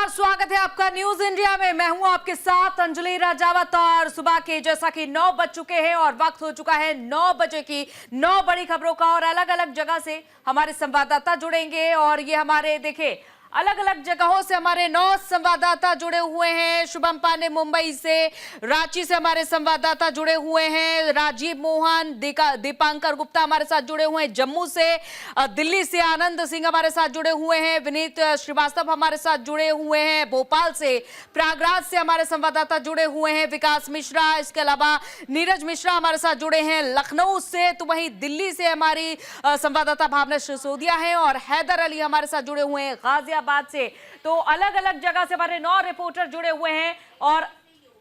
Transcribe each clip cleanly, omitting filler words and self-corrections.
नमस्कार, स्वागत है आपका न्यूज इंडिया में। मैं हूं आपके साथ अंजलि राजावत और सुबह के जैसा कि 9 बज चुके हैं और वक्त हो चुका है 9 बजे की 9 बड़ी खबरों का। और अलग अलग जगह से हमारे संवाददाता जुड़ेंगे और ये हमारे देखिए अलग अलग जगहों से हमारे 9 संवाददाता जुड़े हुए हैं। शुभम पांडे मुंबई से, रांची से हमारे संवाददाता जुड़े हुए हैं, राजीव मोहन, दीपांकर गुप्ता हमारे साथ जुड़े हुए हैं जम्मू से, दिल्ली से आनंद सिंह हमारे साथ जुड़े हुए हैं, विनीत श्रीवास्तव हमारे साथ जुड़े हुए हैं भोपाल से, प्रयागराज से हमारे संवाददाता जुड़े हुए हैं विकास मिश्रा, इसके अलावा नीरज मिश्रा हमारे साथ जुड़े हैं लखनऊ से। तो वहीं दिल्ली से हमारी संवाददाता भावना सिसोदिया है और हैदर अली हमारे साथ जुड़े हुए हैं गाजियाबाद से। तो अलग अलग जगह से हमारे 9 रिपोर्टर जुड़े हुए हैं और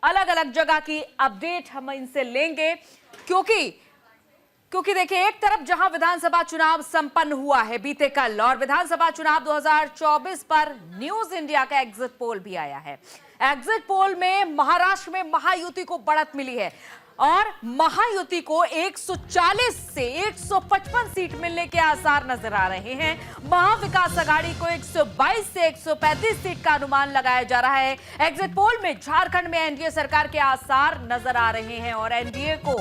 अलग अलग जगह की अपडेट हम इनसे लेंगे, क्योंकि देखिए एक तरफ जहां विधानसभा चुनाव संपन्न हुआ है बीते कल और विधानसभा चुनाव 2024 पर न्यूज इंडिया का एग्जिट पोल भी आया है। एग्जिट पोल में महाराष्ट्र में महायुति को बढ़त मिली है और महायुति को 140 से 155 सीट मिलने के आसार नजर आ रहे हैं। महाविकास आघाड़ी को 122 से 135 सीट का अनुमान लगाया जा रहा है। एग्जिट पोल में झारखंड में एनडीए सरकार के आसार नजर आ रहे हैं और एनडीए को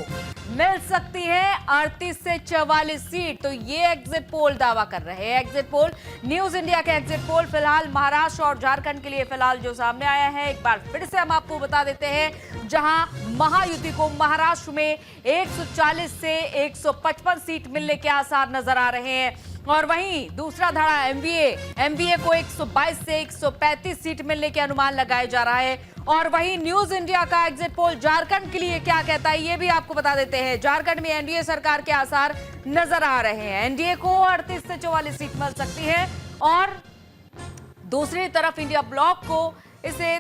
मिल सकती है 38 से 44 सीट। तो ये एग्जिट पोल दावा कर रहे हैं। एग्जिट पोल न्यूज इंडिया के एग्जिट पोल फिलहाल महाराष्ट्र और झारखंड के लिए फिलहाल जो सामने आया है, एक बार फिर से हम आपको बता देते हैं, जहां महायुति को महाराष्ट्र में 140 से 155 सीट मिलने के आसार नजर आ रहे हैं और वहीं दूसरा धड़ा एमवीए को 122 से 135 सीट मिलने के अनुमान लगाया जा रहा है। और वहीं न्यूज इंडिया का एग्जिट पोल झारखंड के लिए क्या कहता है ये भी आपको बता देते हैं। झारखंड में एनडीए सरकार के आसार नजर आ रहे हैं। एनडीए को 38 से 44 सीट मिल सकती है और दूसरी तरफ इंडिया ब्लॉक को इसे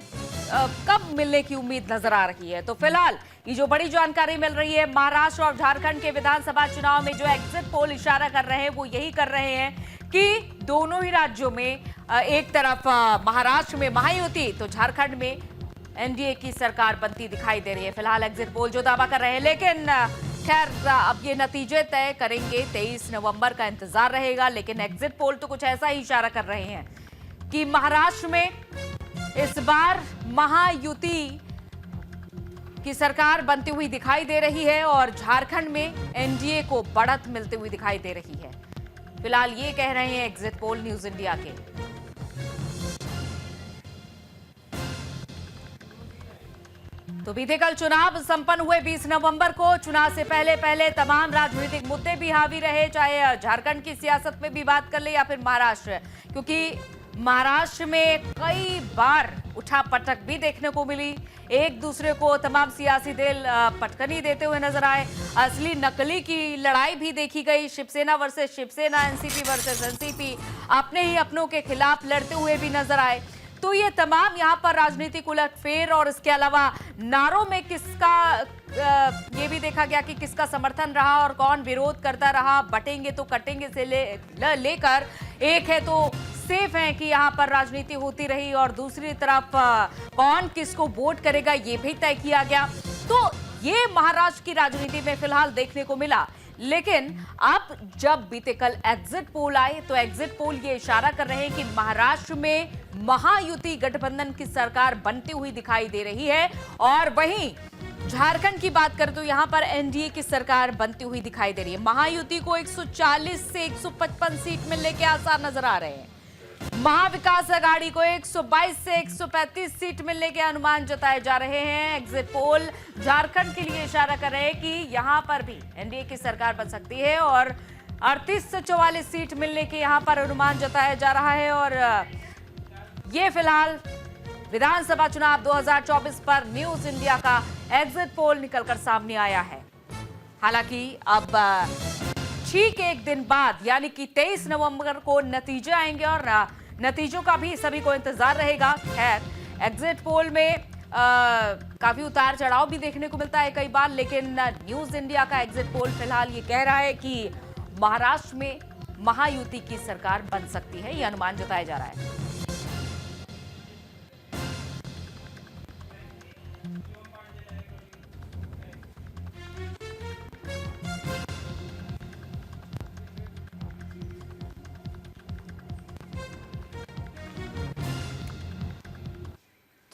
कब मिलने की उम्मीद नजर आ रही है। तो फिलहाल ये जो बड़ी जानकारी मिल रही है, महाराष्ट्र और झारखंड के विधानसभा चुनाव में जो एग्जिट पोल इशारा कर रहे हैं वो यही कर रहे हैं कि दोनों ही राज्यों में एक तरफ महाराष्ट्र में महायुति तो झारखंड में एनडीए की सरकार बनती दिखाई दे रही है। फिलहाल एग्जिट पोल जो दावा कर रहे हैं, लेकिन खैर अब ये नतीजे तय करेंगे, 23 नवंबर का इंतजार रहेगा। लेकिन एग्जिट पोल तो कुछ ऐसा ही इशारा कर रहे हैं कि महाराष्ट्र में इस बार महायुति की सरकार बनती हुई दिखाई दे रही है और झारखंड में एनडीए को बढ़त मिलती हुई दिखाई दे रही है। फिलहाल ये कह रहे हैं एग्जिट पोल न्यूज इंडिया के। तो बीते कल चुनाव संपन्न हुए 20 नवंबर को। चुनाव से पहले तमाम राजनीतिक मुद्दे भी हावी रहे, चाहे झारखंड की सियासत में भी बात कर ले या फिर महाराष्ट्र, क्योंकि महाराष्ट्र में कई बार उठापटक भी देखने को मिली। एक दूसरे को तमाम सियासी दल पटकनी देते हुए नजर आए। असली नकली की लड़ाई भी देखी गई। Shiv Sena versus Shiv Sena, NCP versus NCP अपने ही अपनों के खिलाफ लड़ते हुए भी नजर आए। तो ये तमाम यहाँ पर राजनीतिक उलटफेर और इसके अलावा नारों में किसका ये भी देखा गया कि किसका समर्थन रहा और कौन विरोध करता रहा। बटेंगे तो कटेंगे से लेकर एक है तो सेफ है कि यहाँ पर राजनीति होती रही और दूसरी तरफ कौन किसको वोट करेगा ये भी तय किया गया। तो ये महाराष्ट्र की राजनीति में फिलहाल देखने को मिला। लेकिन अब जब बीते कल एग्जिट पोल आए तो एग्जिट पोल ये इशारा कर रहे हैं कि महाराष्ट्र में महायुति गठबंधन की सरकार बनती हुई दिखाई दे रही है और वहीं झारखंड की बात करें तो यहां पर एनडीए की सरकार बनती हुई दिखाई दे रही है। महायुति को 140 से 155 सीट मिलने के आसार नजर आ रहे हैं। महाविकास आघाड़ी को 122 से 135 सीट मिलने के अनुमान जताए जा रहे हैं। एग्जिट पोल झारखंड के लिए इशारा कर रहे हैं कि यहां पर भी एनडीए की सरकार बन सकती है और 38 से 44 सीट मिलने के यहां पर अनुमान जताया जा रहा है। और ये फिलहाल विधानसभा चुनाव 2024 पर न्यूज इंडिया का एग्जिट पोल निकलकर सामने आया है। हालांकि अब ठीक एक दिन बाद यानी कि 23 नवंबर को नतीजे आएंगे और नतीजों का भी सभी को इंतजार रहेगा। खैर एग्जिट पोल में काफी उतार चढ़ाव भी देखने को मिलता है कई बार, लेकिन न्यूज इंडिया का एग्जिट पोल फिलहाल ये कह रहा है कि महाराष्ट्र में महायुति की सरकार बन सकती है, ये अनुमान जताया जा रहा है।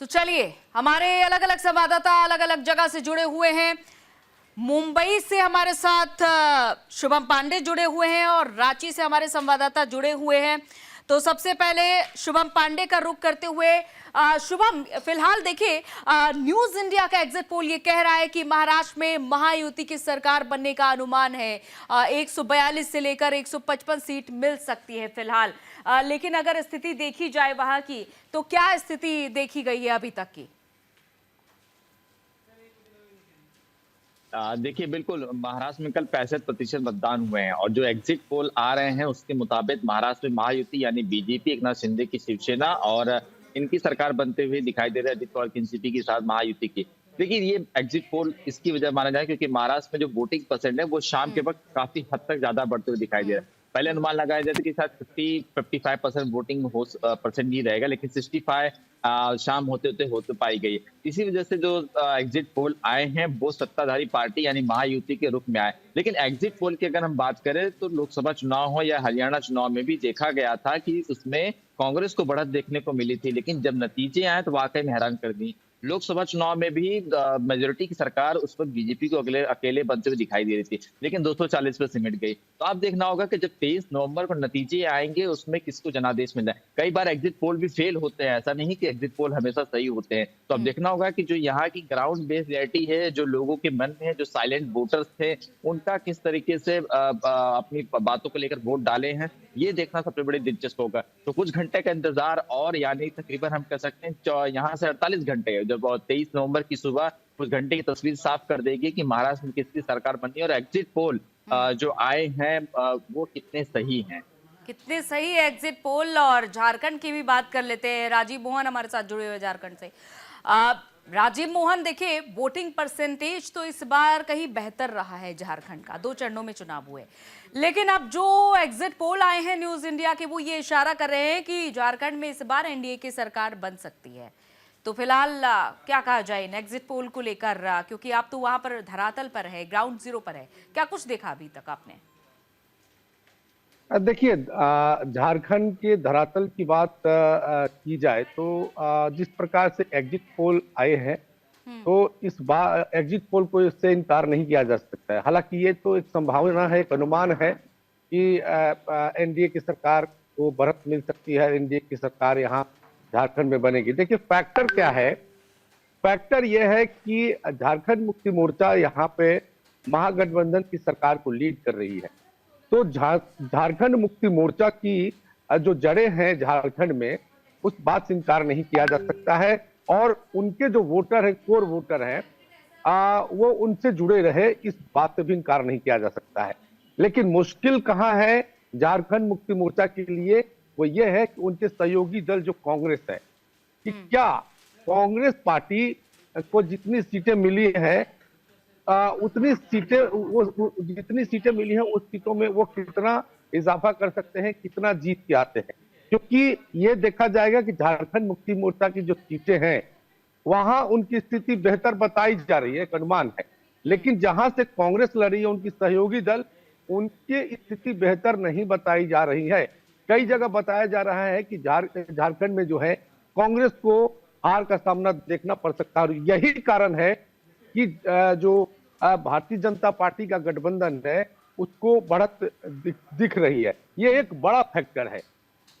तो चलिए, हमारे अलग अलग संवाददाता अलग अलग जगह से जुड़े हुए हैं। मुंबई से हमारे साथ शुभम पांडे जुड़े हुए हैं और रांची से हमारे संवाददाता जुड़े हुए हैं। तो सबसे पहले शुभम पांडे का रुख करते हुए, शुभम, फिलहाल देखिए, न्यूज इंडिया का एग्जिट पोल ये कह रहा है कि महाराष्ट्र में महायुति की सरकार बनने का अनुमान है। 142 से लेकर 155 सीट मिल सकती है फिलहाल। लेकिन अगर स्थिति देखी जाए वहां की, तो क्या स्थिति देखी गई है अभी तक की? देखिए, बिल्कुल महाराष्ट्र में कल 65% मतदान हुए हैं और जो एग्जिट पोल आ रहे हैं उसके मुताबिक महाराष्ट्र में महायुति यानी बीजेपी, एकनाथ शिंदे की शिवसेना और इनकी सरकार बनते हुए दिखाई दे रहा है, अजित पवार की एनसीपी के साथ महायुति की। देखिए, ये एग्जिट पोल इसकी वजह माना जाए क्योंकि महाराष्ट्र में जो वोटिंग परसेंट है वो शाम के वक्त काफी हद तक ज्यादा बढ़ते हुए दिखाई दे रहा है। पहले अनुमान लगाया जाता कि शायद 55% वोटिंग परसेंट ही रहेगा, लेकिन 65 शाम होते होते पाई गई। इसी वजह से जो एग्जिट पोल आए हैं वो सत्ताधारी पार्टी यानी महायुति के रुख में आए। लेकिन एग्जिट पोल की अगर हम बात करें तो लोकसभा चुनाव हो या हरियाणा चुनाव में भी देखा गया था कि उसमें कांग्रेस को बढ़त देखने को मिली थी, लेकिन जब नतीजे आए तो वाकई में हैरान कर दी। लोकसभा चुनाव में भी मेजोरिटी की सरकार उस वक्त बीजेपी को अकेले बनते हुए दिखाई दे रही थी, लेकिन 240 पे सिमट गई। तो आप देखना होगा कि जब 23 नवंबर को नतीजे आएंगे उसमें किसको जनादेश मिलता है। कई बार एग्जिट पोल भी फेल होते हैं, ऐसा नहीं कि एग्जिट पोल हमेशा सही होते हैं। तो अब देखना होगा कि जो यहाँ की ग्राउंड बेस्ड रियलिटी है, जो लोगों के मन में है, जो साइलेंट वोटर्स थे, उनका किस तरीके से अपनी बातों को लेकर वोट डाले हैं, ये देखना सबसे बड़ी दिलचस्प होगा। तो कुछ घंटे का इंतजार और, यानी तकरीबन हम कह सकते हैं यहाँ से 48 घंटे, जब 23 नवंबर की सुबह कुछ घंटे की तस्वीर साफ कर देगी कि महाराष्ट्र में किसकी सरकार बननी है और एग्जिट पोल जो आए हैं वो कितने सही हैं। कितने सही है एग्जिट पोल। और झारखंड की भी बात कर लेते हैं। राजीव मोहन हमारे साथ जुड़े हुए झारखंड से। राजीव मोहन, देखिए, वोटिंग परसेंटेज तो इस बार कहीं बेहतर रहा है झारखंड का। 2 चरणों में चुनाव हुए, लेकिन अब जो एग्जिट पोल आए हैं न्यूज इंडिया के, वो ये इशारा कर रहे हैं कि झारखंड में इस बार एनडीए की सरकार बन सकती है। तो फिलहाल क्या कहा जाए इन एग्जिट पोल को लेकर, क्योंकि आप तो वहां पर धरातल पर है, ग्राउंड जीरो पर है, क्या कुछ देखा अभी तक आपने? देखिए, झारखंड के धरातल की बात की जाए तो जिस प्रकार से एग्जिट पोल आए हैं, तो इस बार एग्जिट पोल को इससे इनकार नहीं किया जा सकता है। हालांकि ये तो एक संभावना है, एक अनुमान है कि एनडीए की सरकार को बढ़त मिल सकती है, एनडीए की सरकार यहाँ झारखंड में बनेगी। देखिए, फैक्टर क्या है? फैक्टर यह है कि झारखंड मुक्ति मोर्चा यहाँ पे महागठबंधन की सरकार को लीड कर रही है। तो झारखंड मुक्ति मोर्चा की जो जड़ें हैं झारखंड में, उस बात से इनकार नहीं किया जा सकता है। और उनके जो वोटर हैं, कोर वोटर हैं, वो उनसे जुड़े रहे, इस बात से भी इनकार नहीं किया जा सकता है। लेकिन मुश्किल कहाँ है झारखंड मुक्ति मोर्चा के लिए? वो ये है कि उनके सहयोगी दल जो कांग्रेस है, कि क्या कांग्रेस पार्टी को जितनी सीटें मिली है, उतनी सीटें, वो जितनी सीटें मिली हैं उस सीटों में वो कितना इजाफा कर सकते हैं, कितना जीत के आते हैं। क्योंकि ये देखा जाएगा कि झारखंड मुक्ति मोर्चा की जो सीटें हैं वहां उनकी स्थिति बेहतर बताई जा रही है, एक अनुमान है। लेकिन जहां से कांग्रेस लड़ी है, उनकी सहयोगी दल, उनकी स्थिति बेहतर नहीं बताई जा रही है। कई जगह बताया जा रहा है कि झारखंड में जो है कांग्रेस को हार का सामना देखना पड़ सकता है। और यही कारण है कि जो भारतीय जनता पार्टी का गठबंधन है उसको बढ़त दिख रही है। ये एक बड़ा फैक्टर है।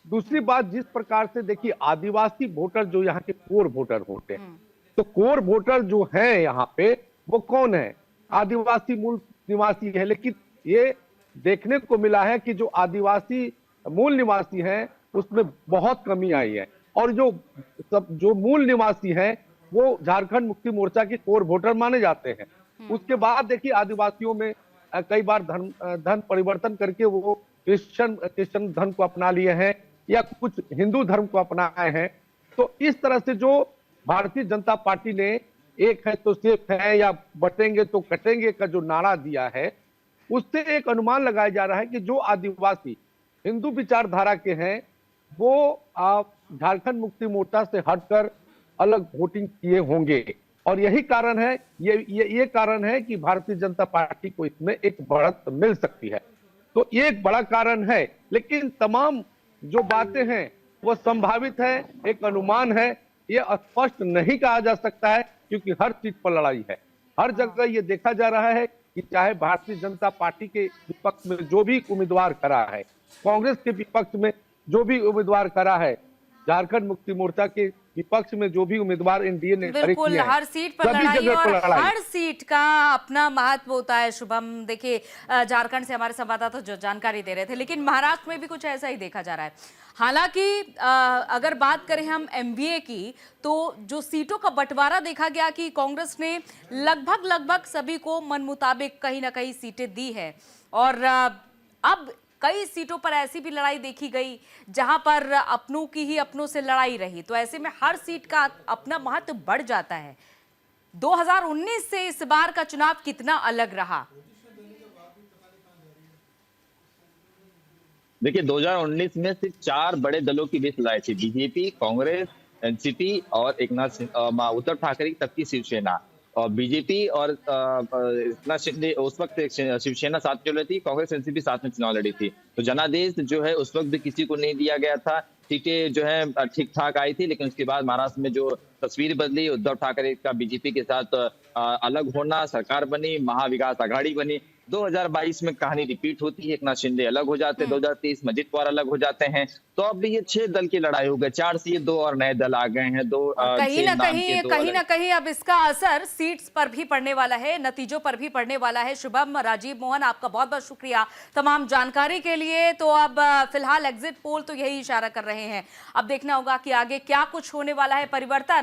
दूसरी बात, जिस प्रकार से देखिए, आदिवासी वोटर जो यहाँ के कोर वोटर होते हैं, तो कोर वोटर जो हैं यहाँ पे, वो कौन है? आदिवासी मूल निवासी है। लेकिन ये देखने को मिला है कि जो आदिवासी मूल निवासी हैं उसमें बहुत कमी आई है। और जो मूल निवासी हैं वो झारखंड मुक्ति मोर्चा के कोर वोटर माने जाते हैं। उसके बाद देखिए, आदिवासियों में कई बार धर्म परिवर्तन करके वो क्रिश्चियन धर्म को अपना लिए हैं या कुछ हिंदू धर्म को अपनाए हैं। तो इस तरह से जो भारतीय जनता पार्टी ने एक है तो सिर्फ है या बटेंगे तो कटेंगे का जो नारा दिया है, उससे एक अनुमान लगाया जा रहा है कि जो आदिवासी हिंदू विचारधारा के हैं वो झारखंड मुक्ति मोर्चा से हटकर अलग वोटिंग किए होंगे। और यही कारण है, ये कारण है कि भारतीय जनता पार्टी को इसमें एक बढ़त मिल सकती है। तो ये एक बड़ा कारण है। लेकिन तमाम जो बातें हैं वो संभावित है, एक अनुमान है, ये स्पष्ट नहीं कहा जा सकता है, क्योंकि हर सीट पर लड़ाई है। हर जगह ये देखा जा रहा है कि चाहे भारतीय जनता पार्टी के विपक्ष में जो भी उम्मीदवार खड़ा है, कांग्रेस के विपक्ष में जो भी उम्मीदवार खड़ा है, झारखंड मुक्ति मोर्चा के विपक्ष में जो भी उम्मीदवार एनडीए ने खड़े बिल्कुल, किए हैं, हर सीट पर सभी लड़ाई जगह और पर लड़ाई। हर सीट का अपना महत्व होता है। शुभम, देखिए झारखंड से हमारे संवाददाता जो जानकारी दे रहे थे, लेकिन महाराष्ट्र में भी कुछ ऐसा ही देखा जा रहा है। हालांकि अगर बात करें हम एमवीए की, तो जो सीटों का बंटवारा देखा गया कि कांग्रेस ने लगभग सभी को मन मुताबिक कहीं ना कहीं सीटें दी है, और अब कई सीटों पर ऐसी भी लड़ाई देखी गई जहां पर अपनों की ही अपनों से लड़ाई रही। तो ऐसे में हर सीट का अपना महत्व बढ़ जाता है। 2019 से इस बार का चुनाव कितना अलग रहा? देखिए, 2019 में सिर्फ 4 बड़े दलों की बीच लड़ाई थी। बीजेपी, कांग्रेस, एनसीपी और उद्धव ठाकरे तक की शिवसेना। और बीजेपी और एकनाथ शिंदे उस वक्त शिवसेना साथ चल रही थी, कांग्रेस एनसीपी साथ में चुनाव लड़ी थी। तो जनादेश जो है उस वक्त भी किसी को नहीं दिया गया था। सीटें जो है ठीक ठाक आई थी, लेकिन उसके बाद महाराष्ट्र में जो तस्वीर बदली, उद्धव ठाकरे का बीजेपी के साथ अलग होना, सरकार बनी, महाविकास आघाड़ी बनी। 2022 में कहानी रिपीट होती है, एकनाथ शिंदे अलग हो जाते हैं, 2023 में अजित पवार अलग हो जाते हैं। तो अब ये 6 दल की लड़ाई हो गई, 4 से ये 2 और नए दल आ गए हैं। कहीं ना कहीं अब इसका असर सीट्स पर भी पड़ने वाला है, नतीजों पर भी पड़ने वाला है। शुभम, राजीव मोहन, आपका बहुत बहुत शुक्रिया तमाम जानकारी के लिए। तो अब फिलहाल एग्जिट पोल तो यही इशारा कर रहे हैं। अब देखना होगा कि आगे क्या कुछ होने वाला है, परिवर्तन